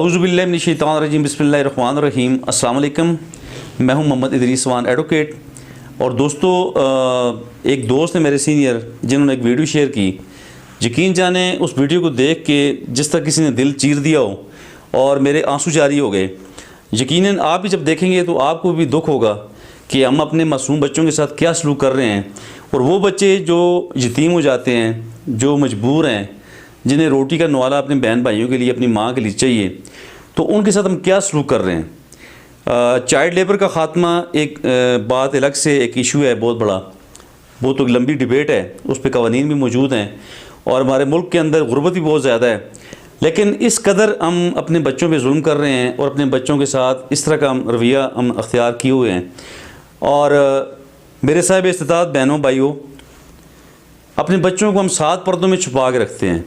औज़ुबिल्लाहि मिनश्शैतानिर्रजीम बिस्मिल्लाहिर्रहमानिर्रहीम। अस्सलाम वालेकुम। मैं हूं मोहम्मद इदरीस वान एडवोकेट। और दोस्तों, एक दोस्त है मेरे सीनियर जिन्होंने एक वीडियो शेयर की। यकीन जाने उस वीडियो को देख के जिस तरह किसी ने दिल चीर दिया हो और मेरे आंसू जारी हो गए। यकीनन आप भी जब देखेंगे तो आपको भी दुख होगा कि हम अपने मासूम बच्चों के साथ क्या सलूक कर रहे हैं। और वो बच्चे जो यतीम हो जाते हैं, जो मजबूर हैं, जिन्हें रोटी का नवाला अपने बहन भाइयों के लिए, अपनी माँ के लिए चाहिए, तो उनके साथ हम क्या सलूक कर रहे हैं। चाइल्ड लेबर का ख़ात्मा एक बात अलग से एक इशू है, बहुत बड़ा, वो तो लंबी डिबेट है, उस पर कवानीन भी मौजूद हैं और हमारे मुल्क के अंदर गुर्बत भी बहुत ज़्यादा है। लेकिन इस कदर हम अपने बच्चों पे जुल्म कर रहे हैं और अपने बच्चों के साथ इस तरह का रवैया हम अख्तियार किए हुए हैं। और मेरे साहिब इस्तिताअत बहनों भाइयों, अपने बच्चों को हम 7 पर्दों में छुपा के रखते हैं।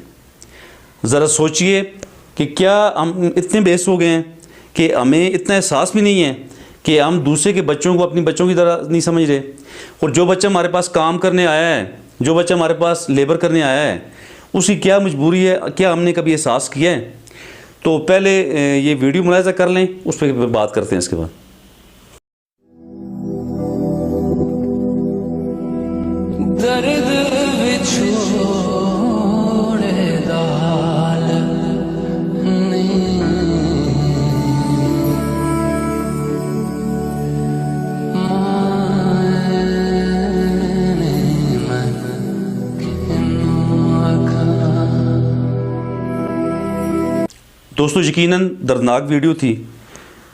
ज़रा सोचिए कि क्या हम इतने बेस हो गए हैं कि हमें इतना एहसास भी नहीं है कि हम दूसरे के बच्चों को अपनी बच्चों की तरह नहीं समझ रहे। और जो बच्चा हमारे पास काम करने आया है, जो बच्चा हमारे पास लेबर करने आया है, उसकी क्या मजबूरी है, क्या हमने कभी एहसास किया है? तो पहले ये वीडियो मुलाहिज़ा कर लें, उस पर बात करते हैं इसके बाद। दर्द विछोड़े दाल नहीं माने मन दोस्तों, यकीनन दर्दनाक वीडियो थी।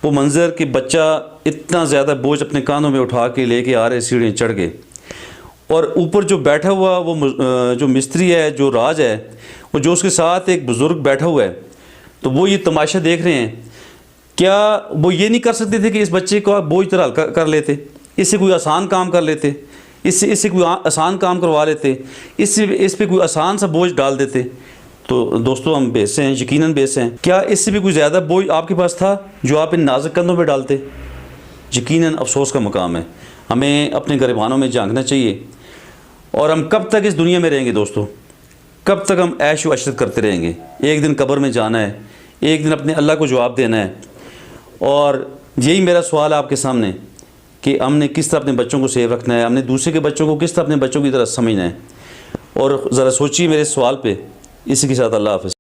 वो मंज़र कि बच्चा इतना ज़्यादा बोझ अपने कानों में उठा के लेके आ रहे, सीढ़ियाँ चढ़ के, और ऊपर जो बैठा हुआ वो जो मिस्त्री है, जो राज है, वो जो उसके साथ एक बुज़ुर्ग बैठा हुआ है, तो वो ये तमाशा देख रहे हैं। क्या वो ये नहीं कर सकते थे कि इस बच्चे को आप बोझ तरह कर लेते, इससे कोई आसान काम कर लेते, इससे कोई आसान काम करवा लेते, इस पे कोई आसान सा बोझ डाल देते? तो दोस्तों, हम बेसे हैं, यकीनन बेसे हैं। क्या इससे भी कोई ज़्यादा बोझ आपके पास था जो आप इन नाजुक कंधों पर डालते? यकीनन अफसोस का मुकाम है। हमें अपने गिरबानों में झांकना चाहिए। और हम कब तक इस दुनिया में रहेंगे दोस्तों? कब तक हम ऐश व अशरत करते रहेंगे? एक दिन कब्र में जाना है, एक दिन अपने अल्लाह को जवाब देना है। और यही मेरा सवाल है आपके सामने कि हमने किस तरह अपने बच्चों को सेव रखना है, हमने दूसरे के बच्चों को किस तरह अपने बच्चों की तरह समझना है। और ज़रा सोचिए मेरे सवाल पे। इसी के साथ अल्लाह हाफ़िज़।